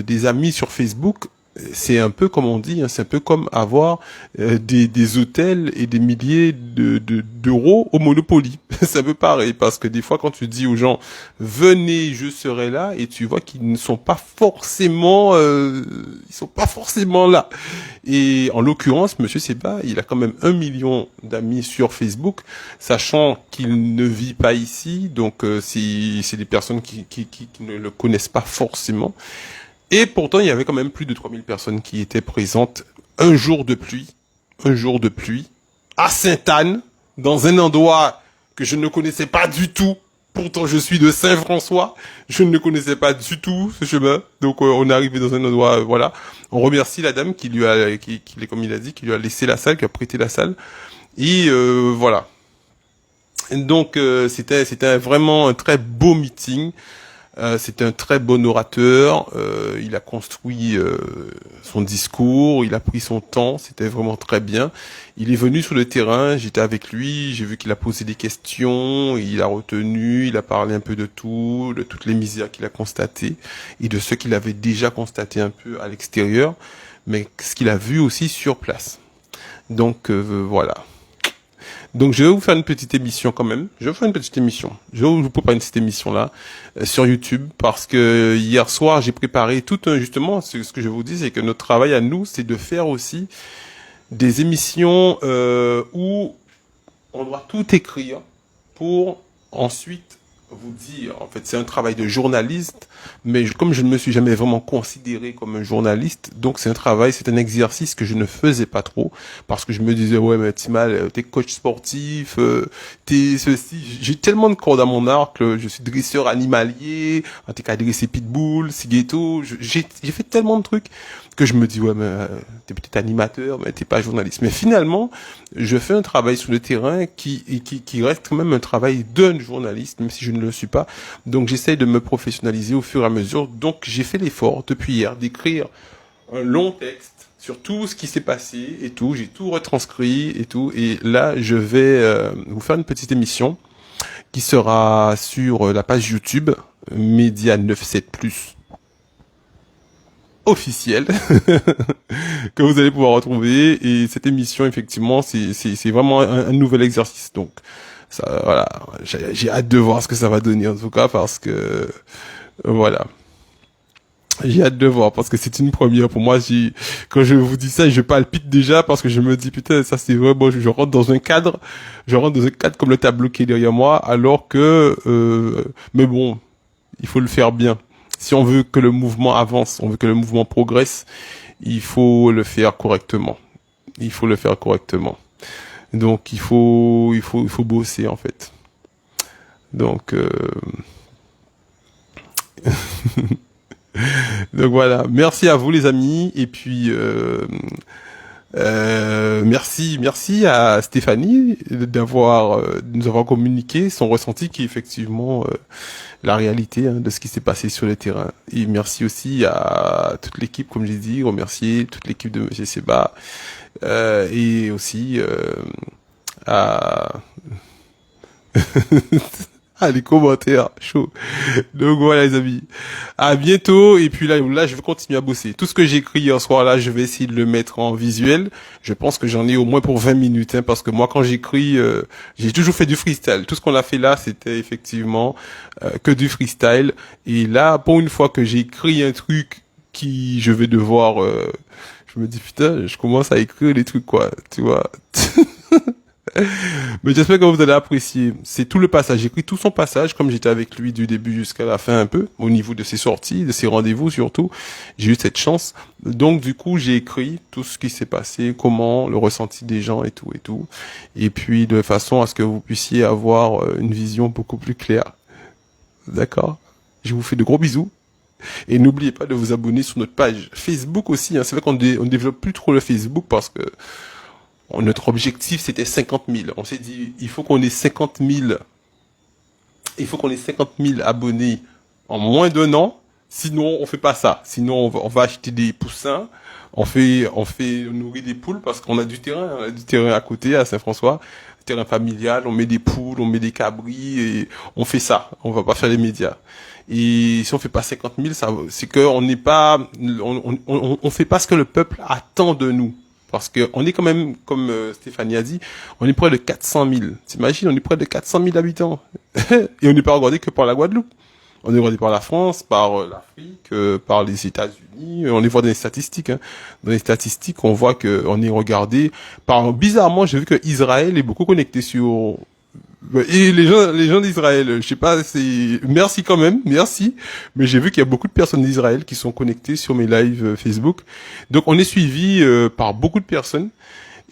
des amis sur Facebook, c'est un peu comme on dit, hein, c'est un peu comme avoir des hôtels et des milliers d'euros au Monopoly. C'est un peu pareil parce que des fois quand tu dis aux gens venez, je serai là, et tu vois qu'ils ne sont pas forcément, ils sont pas forcément là. Et en l'occurrence, Monsieur Seba, il a quand même 1 million d'amis sur Facebook, sachant qu'il ne vit pas ici, donc c'est des personnes qui ne le connaissent pas forcément. Et pourtant, il y avait quand même plus de 3000 personnes qui étaient présentes un jour de pluie, à Sainte-Anne, dans un endroit que je ne connaissais pas du tout. Pourtant, je suis de Saint-François. Je ne connaissais pas du tout ce chemin. Donc, on est arrivé dans un endroit, voilà. On remercie la dame qui lui a, comme il a dit, qui lui a laissé la salle, qui a prêté la salle. Et voilà. Donc, c'était vraiment un très beau meeting. C'est un très bon orateur. Il a construit son discours, il a pris son temps. C'était vraiment très bien. Il est venu sur le terrain, j'étais avec lui, j'ai vu qu'il a posé des questions, il a retenu, il a parlé un peu de tout, de toutes les misères qu'il a constatées et de ce qu'il avait déjà constaté un peu à l'extérieur, mais ce qu'il a vu aussi sur place. Donc voilà. Donc je vais vous faire une petite émission quand même. Je vais vous faire une petite émission. Je vais vous préparer une petite émission là sur YouTube parce que hier soir j'ai préparé tout un justement ce que je vous dis c'est que notre travail à nous c'est de faire aussi des émissions où on doit tout écrire pour ensuite vous dire. En fait, c'est un travail de journaliste, mais comme je ne me suis jamais vraiment considéré comme un journaliste, donc c'est un travail, c'est un exercice que je ne faisais pas trop, parce que je me disais, ouais, mais Timal, t'es coach sportif, t'es ceci, j'ai tellement de cordes à mon arc, je suis dresseur animalier, en tout cas dressé pitbull, ciguetto, j'ai fait tellement de trucs que je me dis, ouais, mais t'es peut-être animateur, mais t'es pas journaliste. Mais finalement, je fais un travail sur le terrain qui reste quand même un travail d'un journaliste, même si je ne le suis pas. Donc j'essaye de me professionnaliser au fur et à mesure. Donc j'ai fait l'effort depuis hier d'écrire un long texte sur tout ce qui s'est passé et tout. J'ai tout retranscrit et tout. Et là, je vais vous faire une petite émission qui sera sur la page YouTube Média 97+. officielle que vous allez pouvoir retrouver. Et cette émission, effectivement, c'est vraiment un nouvel exercice. Donc, ça, voilà, j'ai hâte de voir ce que ça va donner en tout cas parce que voilà. J'ai hâte de voir parce que c'est une première pour moi. Quand je vous dis ça, je palpite déjà parce que je me dis putain, ça c'est vrai. Bon, je rentre dans un cadre, comme le tableau qui est derrière moi, alors que, mais bon, il faut le faire bien. Si on veut que le mouvement avance, on veut que le mouvement progresse, il faut le faire correctement. Il faut le faire correctement. Donc il faut bosser en fait. Donc donc voilà, merci à vous les amis et puis merci à Stéphanie de nous avoir communiqué son ressenti qui est effectivement la réalité de ce qui s'est passé sur le terrain. Et merci aussi à toute l'équipe, comme j'ai dit, remercier toute l'équipe de Monsieur Seba et aussi à ah, les commentaires, chaud. Donc voilà les amis. À bientôt. Et puis là, je vais continuer à bosser. Tout ce que j'ai écrit hier soir là, je vais essayer de le mettre en visuel. Je pense que j'en ai au moins pour 20 minutes, parce que moi quand j'écris, j'ai toujours fait du freestyle. Tout ce qu'on a fait là, c'était effectivement que du freestyle. Et là, pour une fois que j'ai écrit un truc qui, je vais devoir, je me dis putain, je commence à écrire des trucs quoi, tu vois. Mais j'espère que vous allez apprécier. C'est tout le passage. J'ai écrit tout son passage, comme j'étais avec lui du début jusqu'à la fin un peu, au niveau de ses sorties, de ses rendez-vous surtout. J'ai eu cette chance. Donc du coup, j'ai écrit tout ce qui s'est passé, comment, le ressenti des gens et tout et tout. Et puis de façon à ce que vous puissiez avoir une vision beaucoup plus claire. D'accord? Je vous fais de gros bisous. Et n'oubliez pas de vous abonner sur notre page Facebook aussi. C'est vrai qu'on on développe plus trop le Facebook parce que notre objectif, c'était 50 000. On s'est dit, il faut qu'on ait 50 000. Il faut qu'on ait 50 000 abonnés en moins d'un an. Sinon, on fait pas ça. Sinon, on va acheter des poussins. On nourrir des poules parce qu'on a du terrain. On a du terrain à côté, à Saint-François. Terrain familial. On met des poules, on met des cabris et on fait ça. On va pas faire les médias. Et si on fait pas 50 000, c'est qu'on n'est pas, on fait pas ce que le peuple attend de nous. Parce que on est quand même, comme Stéphanie a dit, on est près de 400 000. T'imagines, on est près de 400 000 habitants. Et on n'est pas regardé que par la Guadeloupe. On est regardé par la France, par l'Afrique, par les États-Unis. On les voit dans les statistiques. Dans les statistiques, on voit que on est regardé par... Bizarrement, j'ai vu que Israël est beaucoup connecté sur... Et les gens d'Israël, je sais pas, merci quand même, merci. Mais j'ai vu qu'il y a beaucoup de personnes d'Israël qui sont connectées sur mes lives Facebook. Donc on est suivi par beaucoup de personnes.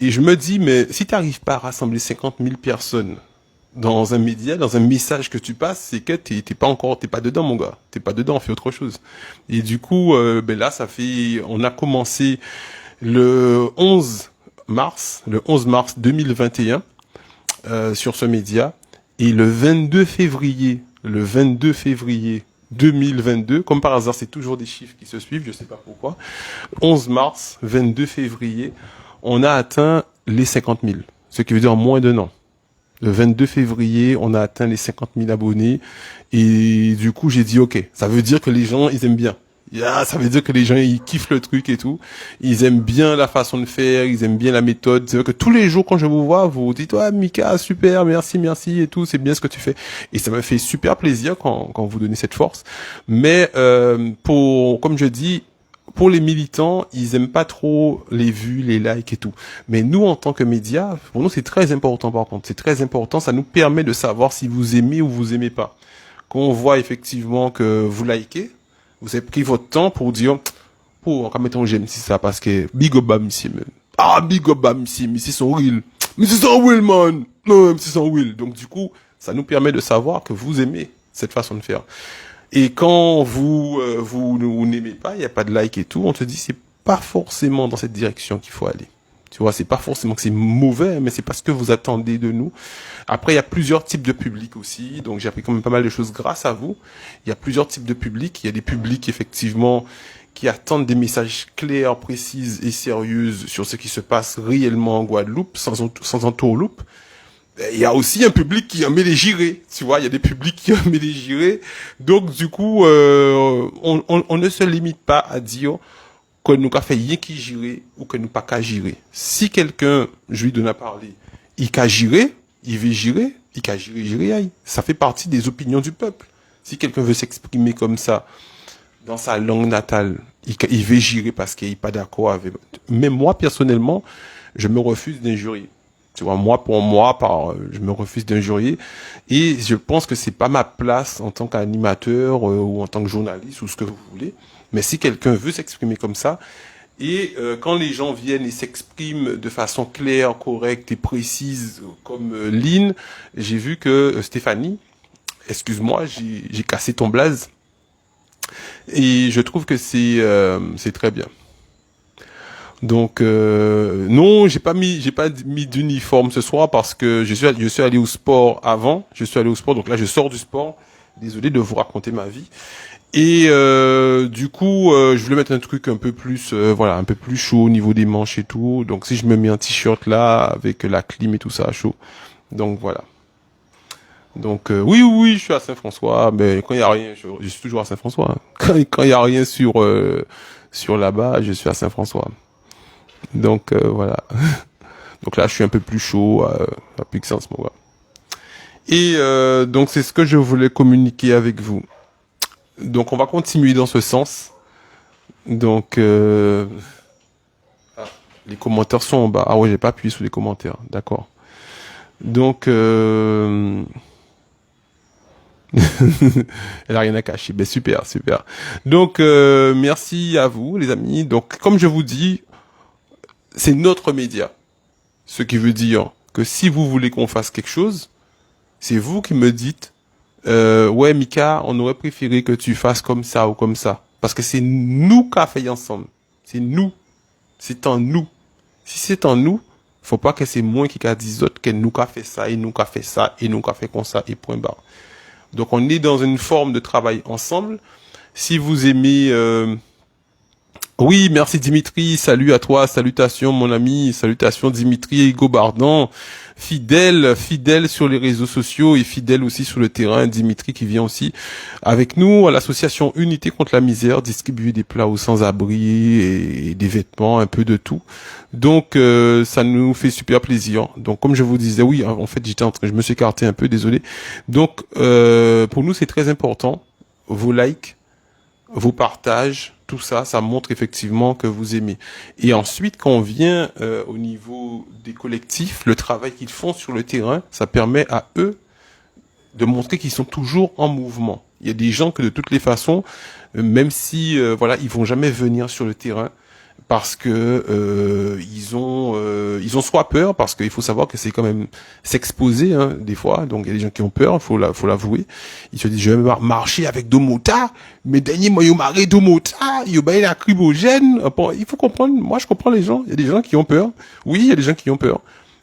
Et je me dis, mais si tu n'arrives pas à rassembler 50 000 personnes dans un média, dans un message que tu passes, c'est que t'es pas dedans, mon gars. T'es pas dedans, on fait autre chose. Et du coup, là, on a commencé le 11 mars 2021. Sur ce média et le 22 février 2022, comme par hasard c'est toujours des chiffres qui se suivent, je sais pas pourquoi, 11 mars 22 février on a atteint les 50 000, ce qui veut dire en moins d'un an. Le 22 février on a atteint les 50 000 abonnés et du coup j'ai dit ok, ça veut dire que les gens ils aiment bien. Ça veut dire que les gens ils kiffent le truc et tout. Ils aiment bien la façon de faire, ils aiment bien la méthode. C'est vrai que tous les jours quand je vous vois, vous vous dites Mika, super, merci et tout, c'est bien ce que tu fais. Et ça me fait super plaisir quand vous donnez cette force. Mais comme je dis, pour les militants, ils aiment pas trop les vues, les likes et tout. Mais nous, en tant que médias, pour nous c'est très important par contre. C'est très important, ça nous permet de savoir si vous aimez ou vous aimez pas. Quand on voit effectivement que vous likez, vous avez pris votre temps pour dire, en mettant j'aime si ça, parce que big up ici, man. Ah, big up ici, mais c'est son real. Mais c'est son real, man. Non, c'est son real. Donc, du coup, ça nous permet de savoir que vous aimez cette façon de faire. Et quand vous n'aimez pas, il n'y a pas de like et tout, on te dit, c'est pas forcément dans cette direction qu'il faut aller. Tu vois, c'est pas forcément que c'est mauvais, mais c'est parce que vous attendez de nous. Après, il y a plusieurs types de publics aussi. Donc, j'ai appris quand même pas mal de choses grâce à vous. Il y a plusieurs types de publics. Il y a des publics, effectivement, qui attendent des messages clairs, précises et sérieuses sur ce qui se passe réellement en Guadeloupe, sans entourloupe. Il y a aussi un public qui en met les girés. Tu vois, il y a des publics qui en met les girés. Donc, du coup, on ne se limite pas à dire que nous qu'a fait rien qui gérer ou que nous pas qu'à gérer. Si quelqu'un, je lui donne à parler, il qu'a gérer, il veut gérer, il qu'a gérer, aïe. Ça fait partie des opinions du peuple. Si quelqu'un veut s'exprimer comme ça, dans sa langue natale, il veut gérer parce qu'il n'est pas d'accord avec. Mais moi, personnellement, je me refuse d'injurier. Tu vois, moi, pour moi, je me refuse d'injurier. Et je pense que c'est pas ma place en tant qu'animateur ou en tant que journaliste ou ce que vous voulez. Mais si quelqu'un veut s'exprimer comme ça, et quand les gens viennent et s'expriment de façon claire, correcte et précise, comme Lynn, j'ai vu que Stéphanie, excuse-moi, j'ai cassé ton blaze. Et je trouve que c'est très bien. Donc non, j'ai pas mis d'uniforme ce soir parce que je suis allé au sport avant, donc là je sors du sport. Désolé de vous raconter ma vie. Et du coup, je voulais mettre un truc un peu plus voilà, un peu plus chaud au niveau des manches et tout. Donc si je me mets un t-shirt là avec la clim et tout ça chaud. Donc voilà. Donc oui, je suis à Saint-François, mais quand il y a rien, je suis toujours à Saint-François. Quand il y a rien sur là-bas, je suis à Saint-François. Donc voilà. Donc là, je suis un peu plus chaud à Puissance, moi. Et donc c'est ce que je voulais communiquer avec vous. Donc on va continuer dans ce sens. Donc les commentaires sont en bas. Ah ouais, j'ai pas appuyé sur les commentaires. D'accord. Donc elle a rien à cacher. Ben super. Donc merci à vous les amis. Donc comme je vous dis, c'est notre média. Ce qui veut dire que si vous voulez qu'on fasse quelque chose, c'est vous qui me dites ouais Mika, on aurait préféré que tu fasses comme ça ou comme ça. Parce que c'est nous qui avons fait ensemble. C'est nous. C'est en nous. Si c'est en nous, faut pas que c'est moi qui a dit autres que nous qui a fait ça et nous qui a fait ça et nous qui a fait comme ça et point barre. Donc on est dans une forme de travail ensemble. Si vous aimez oui, merci Dimitri, salut à toi, salutations mon ami, salutations Dimitri Gobardan, fidèle sur les réseaux sociaux et fidèle aussi sur le terrain, Dimitri qui vient aussi avec nous à l'association Unité contre la misère, distribuer des plats aux sans-abri et des vêtements, un peu de tout. Donc ça nous fait super plaisir. Donc comme je vous disais, oui, en fait je me suis écarté un peu, désolé. Donc pour nous c'est très important, vos likes, vos partages, tout ça, ça montre effectivement que vous aimez. Et ensuite, quand on vient au niveau des collectifs, le travail qu'ils font sur le terrain, ça permet à eux de montrer qu'ils sont toujours en mouvement. Il y a des gens que de toutes les façons, même si voilà, ils vont jamais venir sur le terrain parce que ils ont soit peur, parce qu'il faut savoir que c'est quand même s'exposer hein, des fois, donc il y a des gens qui ont peur, faut l'avouer. Ils se disent je vais marcher avec deux motards, mais dernier moi yo marre deux motards, yo bail la cribogène. Bon, il faut comprendre, moi je comprends les gens, il y a des gens qui ont peur. Oui, il y a des gens qui ont peur.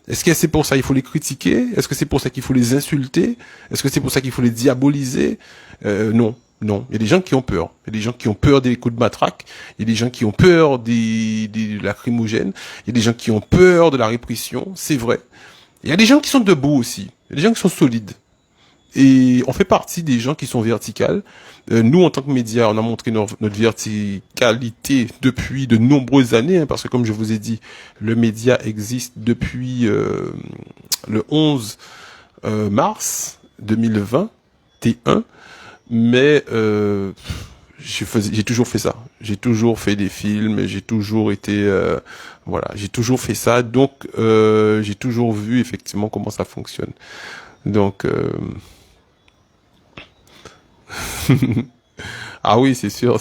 Est-ce que c'est pour ça qu'il faut les critiquer? Est-ce que c'est pour ça qu'il faut les insulter? Est-ce que c'est pour ça qu'il faut les diaboliser? Non. Non, il y a des gens qui ont peur. Il y a des gens qui ont peur des coups de matraque. Il y a des gens qui ont peur des lacrymogènes. Il y a des gens qui ont peur de la répression. C'est vrai. Il y a des gens qui sont debout aussi. Il y a des gens qui sont solides. Et on fait partie des gens qui sont verticales. Nous, en tant que médias, on a montré notre verticalité depuis de nombreuses années, hein, parce que comme je vous ai dit, le média existe depuis le 11 mars 2021. Mais j'ai toujours fait ça. J'ai toujours fait des films, j'ai toujours été voilà, j'ai toujours fait ça. Donc j'ai toujours vu effectivement comment ça fonctionne. Donc ah oui, c'est sûr.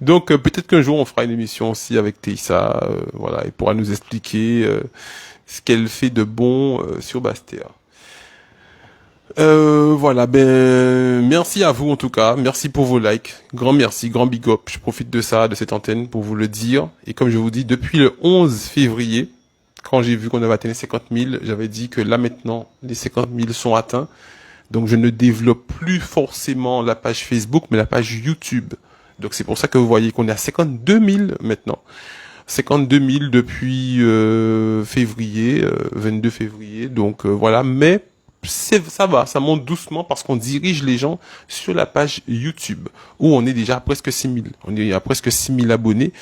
Donc peut-être qu'un jour on fera une émission aussi avec Teissa, voilà, et pourra nous expliquer ce qu'elle fait de bon sur Bastia. Voilà, ben merci à vous en tout cas, merci pour vos likes, grand merci, grand big up, je profite de ça, de cette antenne pour vous le dire, et comme je vous dis, depuis le 11 février, quand j'ai vu qu'on avait atteint les 50 000, j'avais dit que là maintenant, les 50 000 sont atteints, donc je ne développe plus forcément la page Facebook, mais la page YouTube, donc c'est pour ça que vous voyez qu'on est à 52 000 maintenant, 52 000 depuis février, 22 février, donc voilà, mais ça va, ça monte doucement parce qu'on dirige les gens sur la page YouTube où on est déjà à presque 6000. On est à presque 6000 abonnés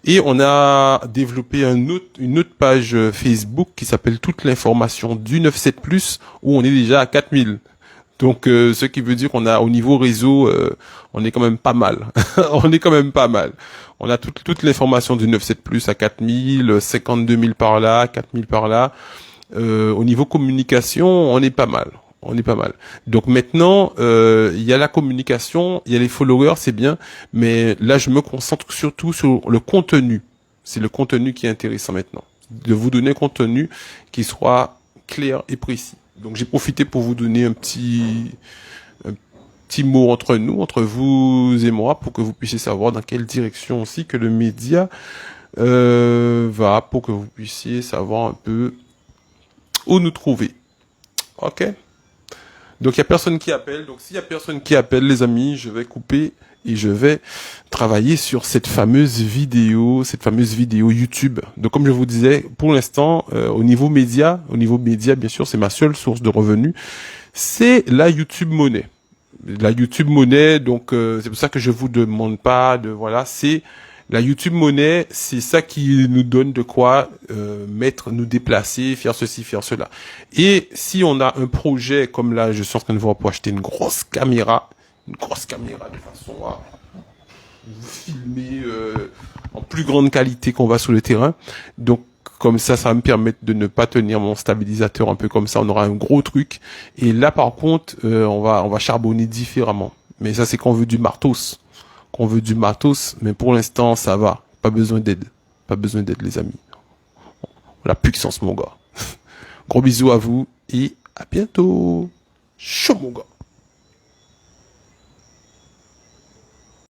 et on a développé une autre page Facebook qui s'appelle Toute l'information du 97+ où on est déjà à 4000. Donc, ce qui veut dire qu'on a, au niveau réseau, on est quand même pas mal. On est quand même pas mal. On a toute l'information du 97+ à 4000, 52 000 par là, 4000 par là. Au niveau communication, on est pas mal. On est pas mal. Donc maintenant, il y a la communication, il y a les followers, c'est bien. Mais là, je me concentre surtout sur le contenu. C'est le contenu qui est intéressant maintenant. De vous donner un contenu qui soit clair et précis. Donc j'ai profité pour vous donner un petit mot entre nous, entre vous et moi, pour que vous puissiez savoir dans quelle direction aussi que le média va, pour que vous puissiez savoir un peu où nous trouver. Ok? Donc il y a personne qui appelle. Donc s'il y a personne qui appelle, les amis, je vais couper et je vais travailler sur cette fameuse vidéo YouTube. Donc comme je vous disais, pour l'instant, au niveau média, bien sûr, c'est ma seule source de revenus, c'est la YouTube monnaie. La YouTube monnaie, donc c'est pour ça que je vous demande pas de voilà, c'est la YouTube monnaie, c'est ça qui nous donne de quoi nous déplacer, faire ceci, faire cela. Et si on a un projet comme là, je suis en train de voir pour acheter une grosse caméra de façon à vous filmer en plus grande qualité qu'on va sur le terrain. Donc comme ça va me permettre de ne pas tenir mon stabilisateur un peu comme ça. On aura un gros truc. Et là par contre, on va charbonner différemment. Mais ça c'est qu'on veut du matos. Mais pour l'instant, ça va. Pas besoin d'aide. Les amis. La puissance, mon gars. Gros bisous à vous et à bientôt. Chaud, mon gars.